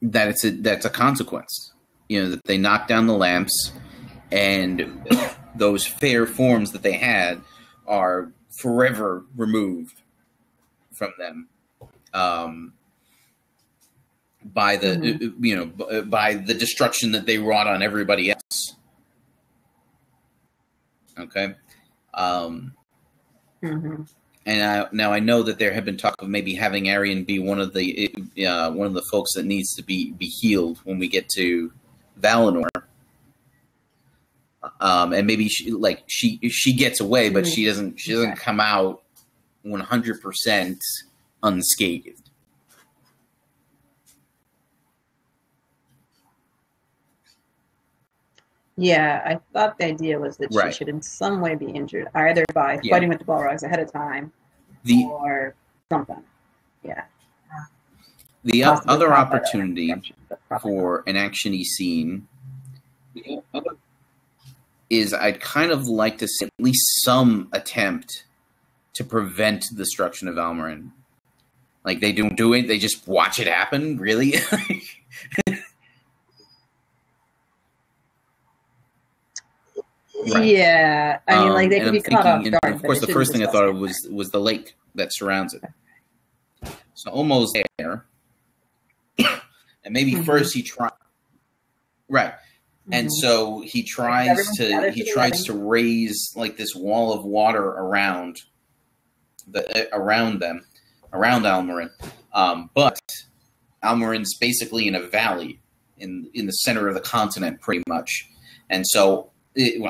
that's a consequence. You know, that they knock down the lamps, and those fair forms that they had are forever removed from them by the by the destruction that they wrought on everybody else. Okay. And now I know that there have been talk of maybe having Arian be one of the folks that needs to be healed when we get to Valinor. And maybe she gets away, but she doesn't come out 100% unscathed. Yeah, I thought the idea was that she should in some way be injured, either by fighting with the Balrogs ahead of time or something. Yeah. The other opportunity for an action-y scene is I'd kind of like to see at least some attempt to prevent the destruction of Almarin. Like, they don't do it, they just watch it happen? Really? Yeah, I mean, like, they could be caught off guard. And of course, the first thing I thought of was the lake that surrounds it. So almost there, and maybe first he tries, and so he tries to raise like this wall of water around Almarin, but Almarin's basically in a valley in the center of the continent, pretty much, and so. This is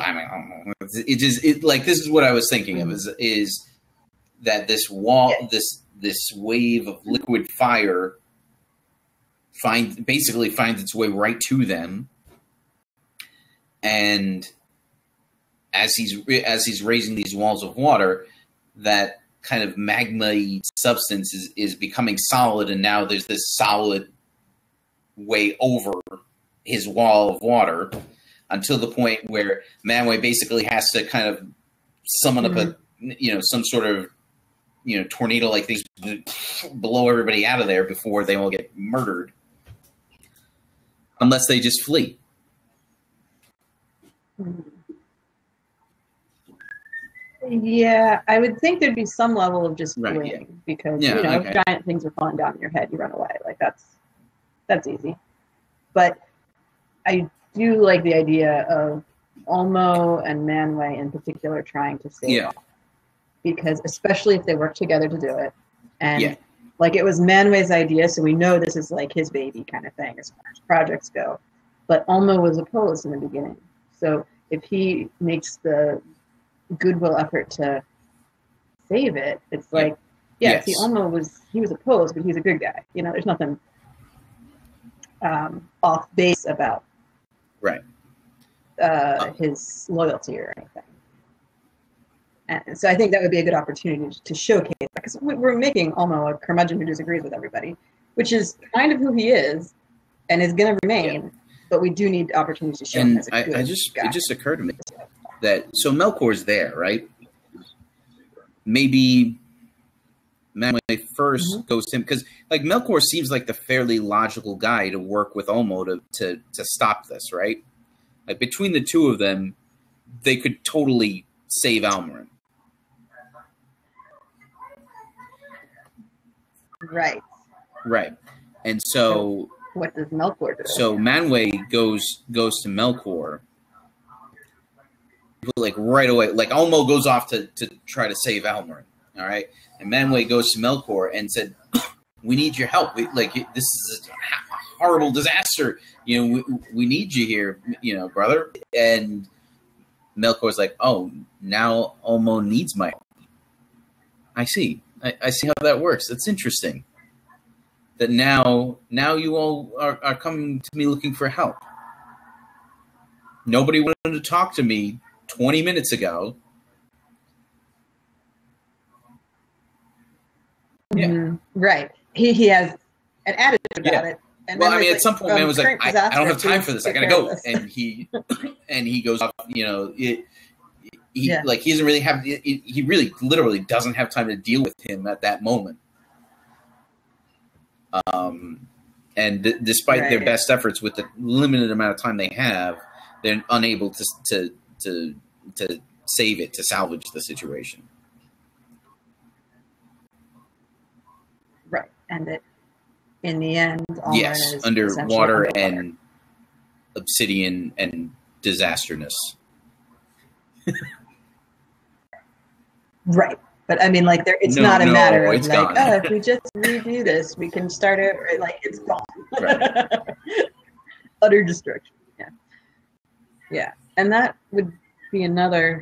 what I was thinking of is that this wall, this wave of liquid fire finds its way right to them, and as he's raising these walls of water, that kind of magma substance is becoming solid, and now there's this solid way over his wall of water. Until the point where Manwë basically has to kind of summon up some sort of tornado like things to blow everybody out of there before they all get murdered, unless they just flee. Yeah, I would think thered be some level of just fleeing because if giant things are falling down on your head, you run away. Like that's easy, but I do like the idea of Ulmo and Manwë in particular trying to save off. Because especially if they work together to do it. And like it was Manwë's idea, so we know this is like his baby kind of thing as far as projects go. But Ulmo was opposed in the beginning. So if he makes the goodwill effort to save it, it's like, see, Ulmo was opposed, but he's a good guy. There's nothing off base about his loyalty or anything. And so I think that would be a good opportunity to showcase that, because we're making Ulmo a curmudgeon who disagrees with everybody, which is kind of who he is and is going to remain, but we do need opportunities to show him as a good guy. It just occurred to me that, so Melkor's there, right? Maybe Manwë first goes to him, because like Melkor seems like the fairly logical guy to work with Ulmo to stop this, right? Like between the two of them, they could totally save Almarin. Right. And so what does Melkor do? So Manwë goes to Melkor like right away. Like Ulmo goes off to try to save Almarin. All right. And Manwë goes to Melkor and said, "We need your help. This is a horrible disaster. We need you here, brother." And Melkor's like, "Oh, now Ulmo needs my help. I see. I see how that works. That's interesting. That now you all are coming to me looking for help. Nobody wanted to talk to me 20 minutes ago." Right. He has an attitude about it. And well, I mean, at some point, man was like, I don't have time for this. I gotta go. And he goes off. He doesn't really have. He really, literally doesn't have time to deal with him at that moment. And despite their best efforts with the limited amount of time they have, they're unable to save it, to salvage the situation. Right, and it in the end, yes, under water and obsidian and disasterness. Right. But I mean, like, it's not a matter of like, gone. Oh, if we just redo this, we can start over. Like, it's gone. Right. Utter destruction. Yeah. Yeah. And that would be another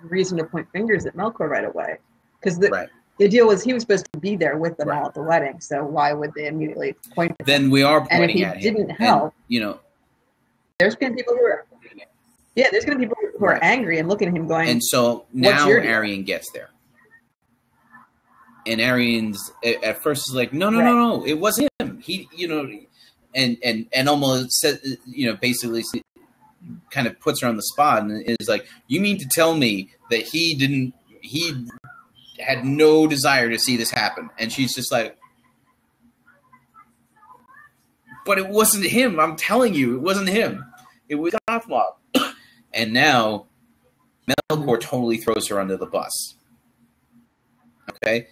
reason to point fingers at Melkor right away. Because the deal was he was supposed to be there with them all at the wedding. So why would they immediately point at him? Then we are pointing at him. And if he didn't help, and, there's going to be people who are there's going to be people who are angry and looking at him going, and so now Arion gets there. And Arian's at first is like, no, it wasn't him. He, and almost said, basically kind of puts her on the spot and is like, you mean to tell me that he had no desire to see this happen? And she's just like, but it wasn't him. I'm telling you, it wasn't him. It was Gothmog. And now Melkor totally throws her under the bus. Okay.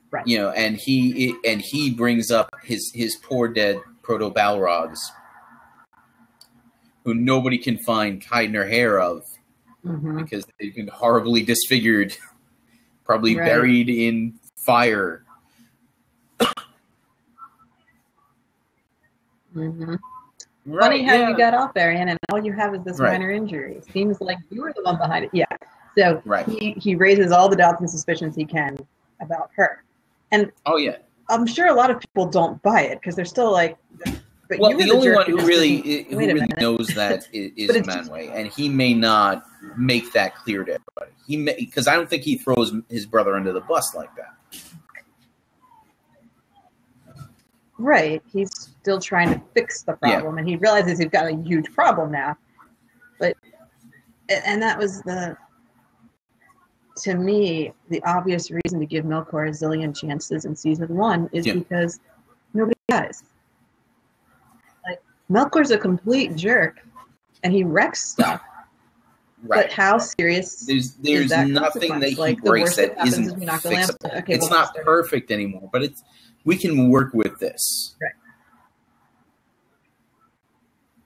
Right. And he brings up his poor dead proto-Balrogs, who nobody can find hide nor hair of, because they've been horribly disfigured, probably buried in fire. Funny how you got off there, Ann, and all you have is this minor injury. Seems like you were the one behind it. Yeah. So he raises all the doubts and suspicions he can about her. And I'm sure a lot of people don't buy it because they're still like, but well, the only one who really knows that is Manwë, and he may not make that clear to everybody. Because I don't think he throws his brother under the bus like that. Right, he's still trying to fix the problem, and he realizes he's got a huge problem now. And that was to me, the obvious reason to give Melkor a zillion chances in season 1 is because nobody dies. Like, Melkor's a complete jerk, and he wrecks stuff. Right. But how serious there's is that nothing that he breaks that isn't fixable. Okay, it's not perfect anymore, but we can work with this. Right.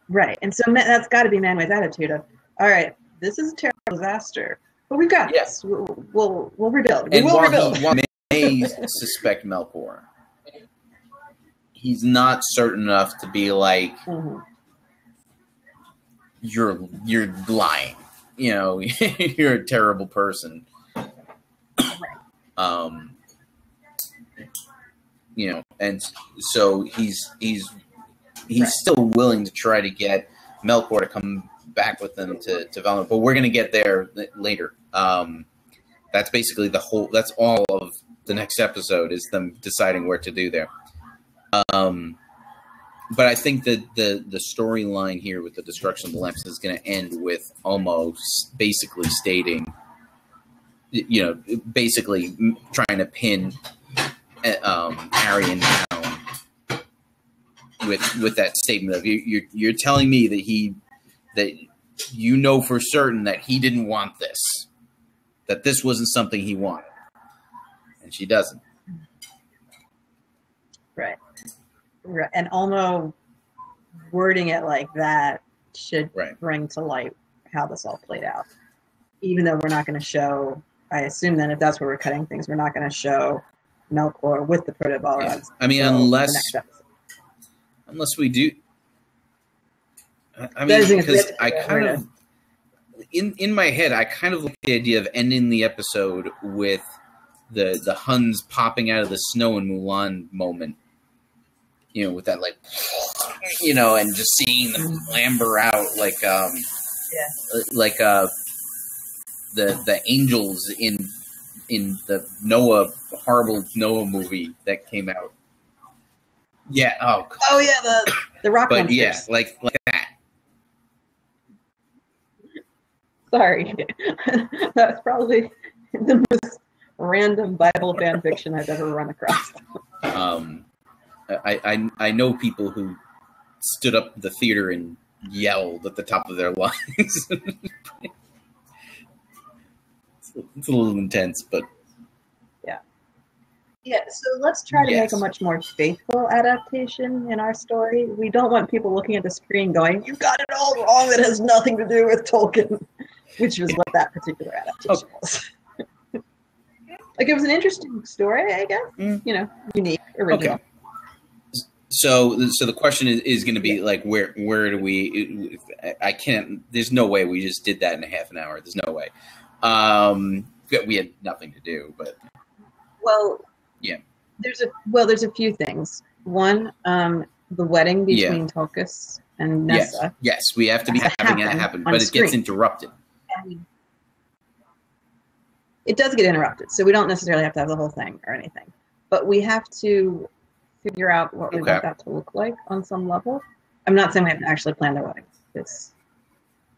Right. And so that's got to be Manwë's attitude of, all right, this is a terrible disaster, but we've got this. We'll rebuild. We will rebuild. While he may suspect Melkor, he's not certain enough to be like, you're lying. You're a terrible person. And so he's still willing to try to get Melkor to come back with them to Valinor, but we're going to get there later. That's basically that's all of the next episode is them deciding where to do there. But I think that the storyline here with the destruction of the lamps is going to end with almost basically stating, basically trying to pin Arion down with that statement of you're telling me that you know for certain that he didn't want this, that this wasn't something he wanted, and she doesn't. Right. And almost wording it like that should bring to light how this all played out. Even though we're not going to show, I assume then if that's where we're cutting things, we're not going to show Melkor with the proto-Balrogs. Yeah. I mean, unless we do. I mean, because I kind of, in my head, I kind of like the idea of ending the episode with the Huns popping out of the snow in Mulan moment. With that, like, and just seeing them clamber out like the angels in the horrible Noah movie that came out. Yeah. Oh yeah, the rock but monsters. Yeah, like that. Sorry, that's probably the most random Bible fan fiction I've ever run across. I know people who stood up in the theater and yelled at the top of their lungs. It's a little intense, but yeah. So let's try to make a much more faithful adaptation in our story. We don't want people looking at the screen going, "You got it all wrong. It has nothing to do with Tolkien," which was what that particular adaptation was. Like, it was an interesting story, I guess. You know, unique, original. Okay. So the question is going to be like, where do we? I can't. There's no way we just did that in a half an hour. There's no way. We had nothing to do, but yeah. There's a few things. One, the wedding between Tulkas and Nessa. Yes, we have to be having it happen, but it gets interrupted. It does get interrupted, so we don't necessarily have to have the whole thing or anything. But we have to figure out what we want that to look like on some level. I'm not saying we have to actually plan their wedding.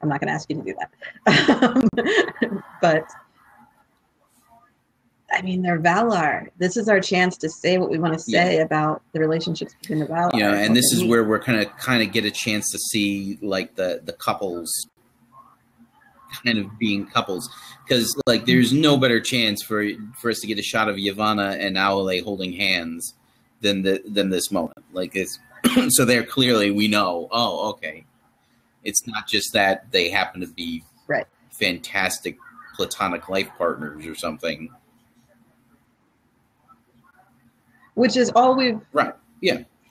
I'm not going to ask you to do that. But, I mean, they're Valar. This is our chance to say what we want to say about the relationships between the Valar. You know, and this is where we're kind of get a chance to see, like, the couples kind of being couples. Because, like, there's no better chance for us to get a shot of Yavanna and Aule holding hands than this moment. Like, it's so they're clearly, we know, oh, okay, it's not just that they happen to be fantastic platonic life partners or something, which is all we've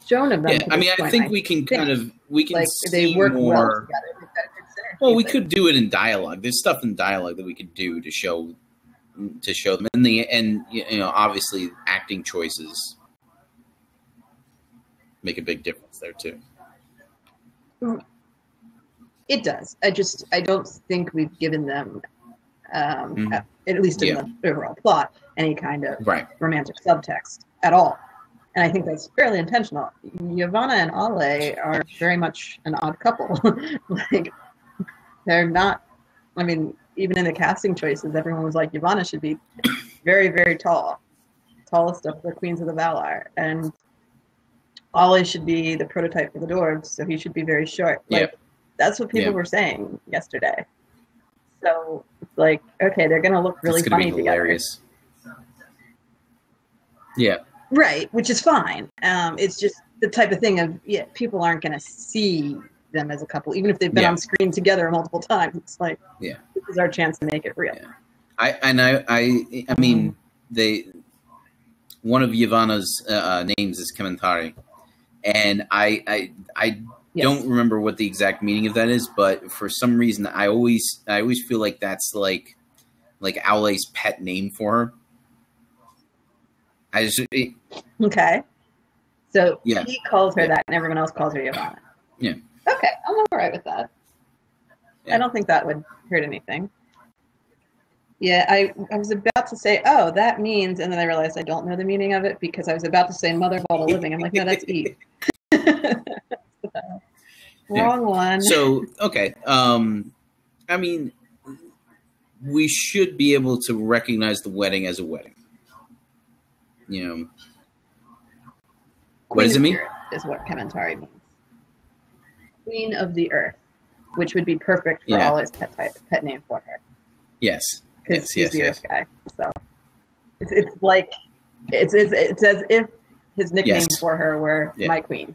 shown of them. Yeah, I mean, I think we can like, see they work more. Well together. Well, we could do it in dialogue. There's stuff in dialogue that we could do to show them, and you know, obviously acting choices make a big difference there too. It does. I don't think we've given them, at least in the overall plot, any kind of romantic subtext at all. And I think that's fairly intentional. Yavanna and Ale are very much an odd couple. Like, they're not, I mean, even in the casting choices, everyone was like, Yavanna should be very, very tall. Tallest of the Queens of the Valar. And Ale should be the prototype for the dwarves, so he should be very short. Like, that's what people were saying yesterday. So it's like, okay, they're going to look really funny together. Hilarious. Yeah. Right, which is fine. It's just the type of thing of, people aren't going to see them as a couple, even if they've been on screen together multiple times. It's like, this is our chance to make it real. Yeah. I mean, one of Yavanna's names is Commentari, and I don't remember what the exact meaning of that is, but for some reason I always feel like that's like Aule's pet name for her. Okay. So he calls her that, and everyone else calls her Yavanna. Yeah. Okay, I'm all right with that. Yeah. I don't think that would hurt anything. Yeah, I was about to say, oh, that means, and then I realized I don't know the meaning of it because I was about to say mother of all the living. I'm like, no, that's Eve. Wrong one. So, okay. I mean, we should be able to recognize the wedding as a wedding. You know. What does it mean? Is what Commentari means. Queen of the Earth, which would be perfect for all his pet name for her. Yes. Because he's the Earth guy. So it's like it's as if his nickname for her were my queen.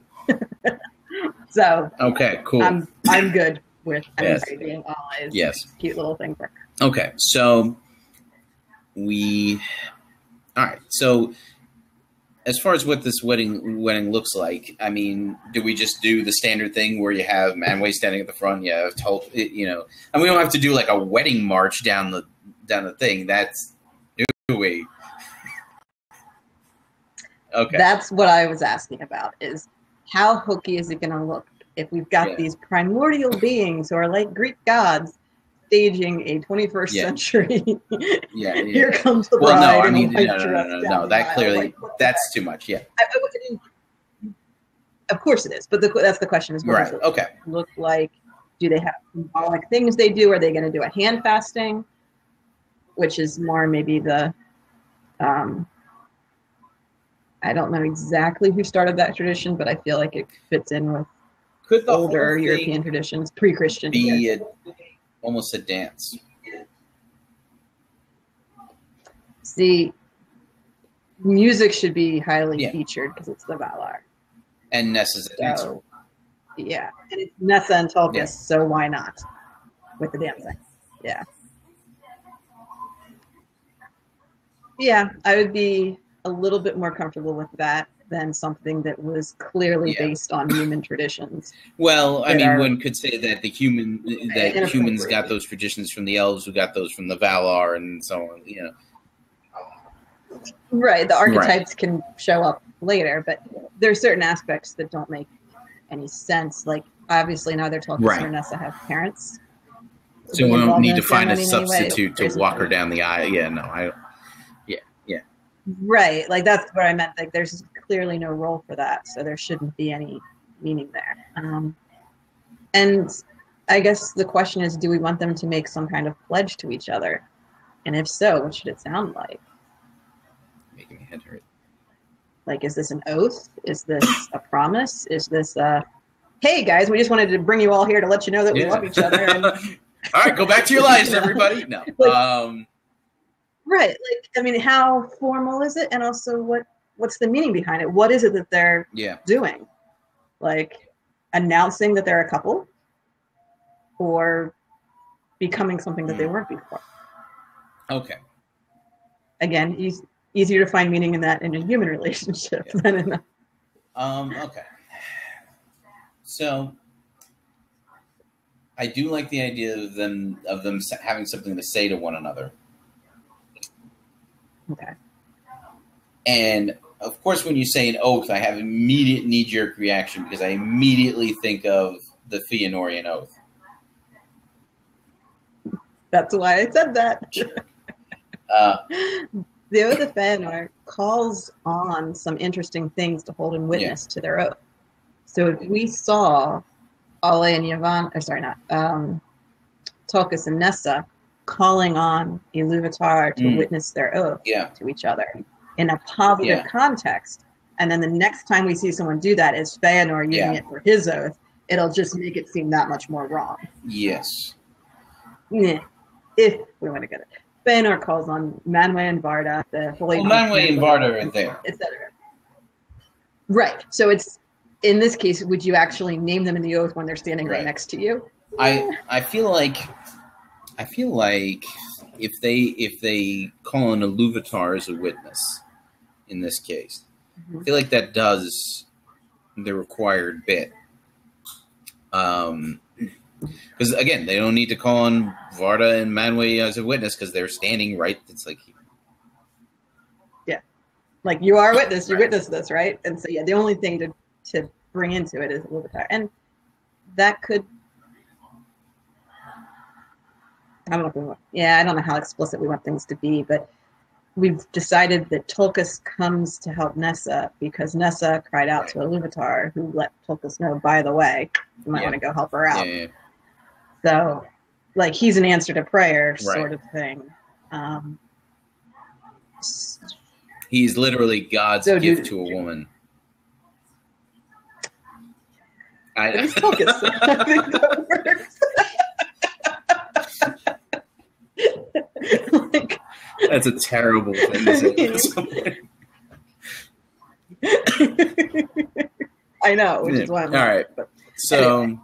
So okay, cool. I'm good with being always cute little thing for her. Okay, so all right. So as far as what this wedding looks like, I mean, do we just do the standard thing where you have Manwë standing at the front, you have you know, and we don't have to do like a wedding march down the thing. That's do we? Okay. That's what I was asking about, is how hokey is it going to look if we've got these primordial beings who are like Greek gods staging a 21st century. Here comes the bride. No. That clearly, that's too much. Yeah. Of course it is, but that's the question: is what does it look like? Do they have symbolic things they do? Are they going to do a hand fasting, which is more maybe the I don't know exactly who started that tradition, but I feel like it fits in with older European traditions, pre-Christian. Be almost a dance. See, music should be highly featured because it's the Valar. And Nessa's a dancer. Yeah, and it's Nessa and Tulkas, so why not with the dancing? Yeah. Yeah, I would be a little bit more comfortable with that than something that was clearly based on human traditions. Well, I mean, one could say that humans got those traditions from the elves, who got those from the Valar, and so on. You know, right? The archetypes can show up later, but there are certain aspects that don't make any sense. Like, obviously, neither Tulkas nor Nessa have parents, so we don't need to find a substitute to walk her down the aisle. Yeah, no, yeah. Right, like that's what I meant. Like, there's clearly no role for that, so there shouldn't be any meaning there. And I guess the question is, do we want them to make some kind of pledge to each other? And if so, what should it sound like? Making my head hurt. Like, is this an oath? Is this a promise? Is this hey guys, we just wanted to bring you all here to let you know that we love each other. And all right, go back to your lives, everybody. No. Like, right. Like, I mean, how formal is it? And also, what's the meaning behind it? What is it that they're doing? Like, announcing that they're a couple, or becoming something that they weren't before? Okay. Again, easier to find meaning in that in a human relationship than in a... Okay. So, I do like the idea of them having something to say to one another. Okay. And of course, when you say an oath, I have an immediate knee-jerk reaction because I immediately think of the Fëanorian oath. That's why I said that. The Oath of Fëanor calls on some interesting things to hold in witness to their oath. So if we saw Ale and Yavan, Tulkas and Nessa calling on Ilúvatar to witness their oath to each other in a positive context, and then the next time we see someone do that is Fëanor using it for his oath, it'll just make it seem that much more wrong. Yes. Yeah. If we want to get it. Fëanor calls on Manwë and Varda, the holy... Well, Manwë and Varda are there. Etc. Right. So it's, in this case, would you actually name them in the oath when they're standing right next to you? I feel like if they call on Ilúvatar as a witness in this case, I feel like that does the required bit. Because again, they don't need to call on Varda and Manwë as a witness because they're standing right. It's like, like you are a witness. You witnessed this, right? And so the only thing to bring into it is Ilúvatar, and that could. I don't know if we want. Yeah, I don't know how explicit we want things to be, but we've decided that Tulkas comes to help Nessa because Nessa cried out to Ilúvatar, who let Tulkas know, by the way, you might want to go help her out. Yeah. So, like, he's an answer to prayer sort of thing. He's literally God's gift to a woman. It's Tulkas. I think that works. Like, that's a terrible thing to say. I know, which is why I'm all right. So, anyway.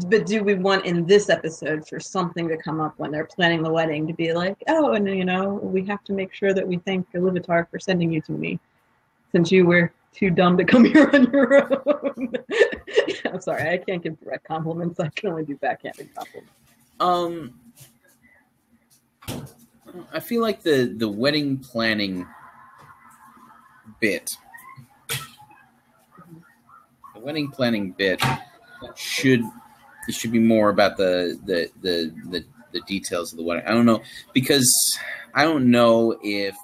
But do we want in this episode for something to come up when they're planning the wedding to be like, oh, and we have to make sure that we thank Ilúvatar for sending you to me, since you were too dumb to come here on your own. I'm sorry, I can't give direct compliments. I can only do backhanded compliments. I feel like the wedding planning bit, should be more about the details of the wedding. I don't know, because I don't know if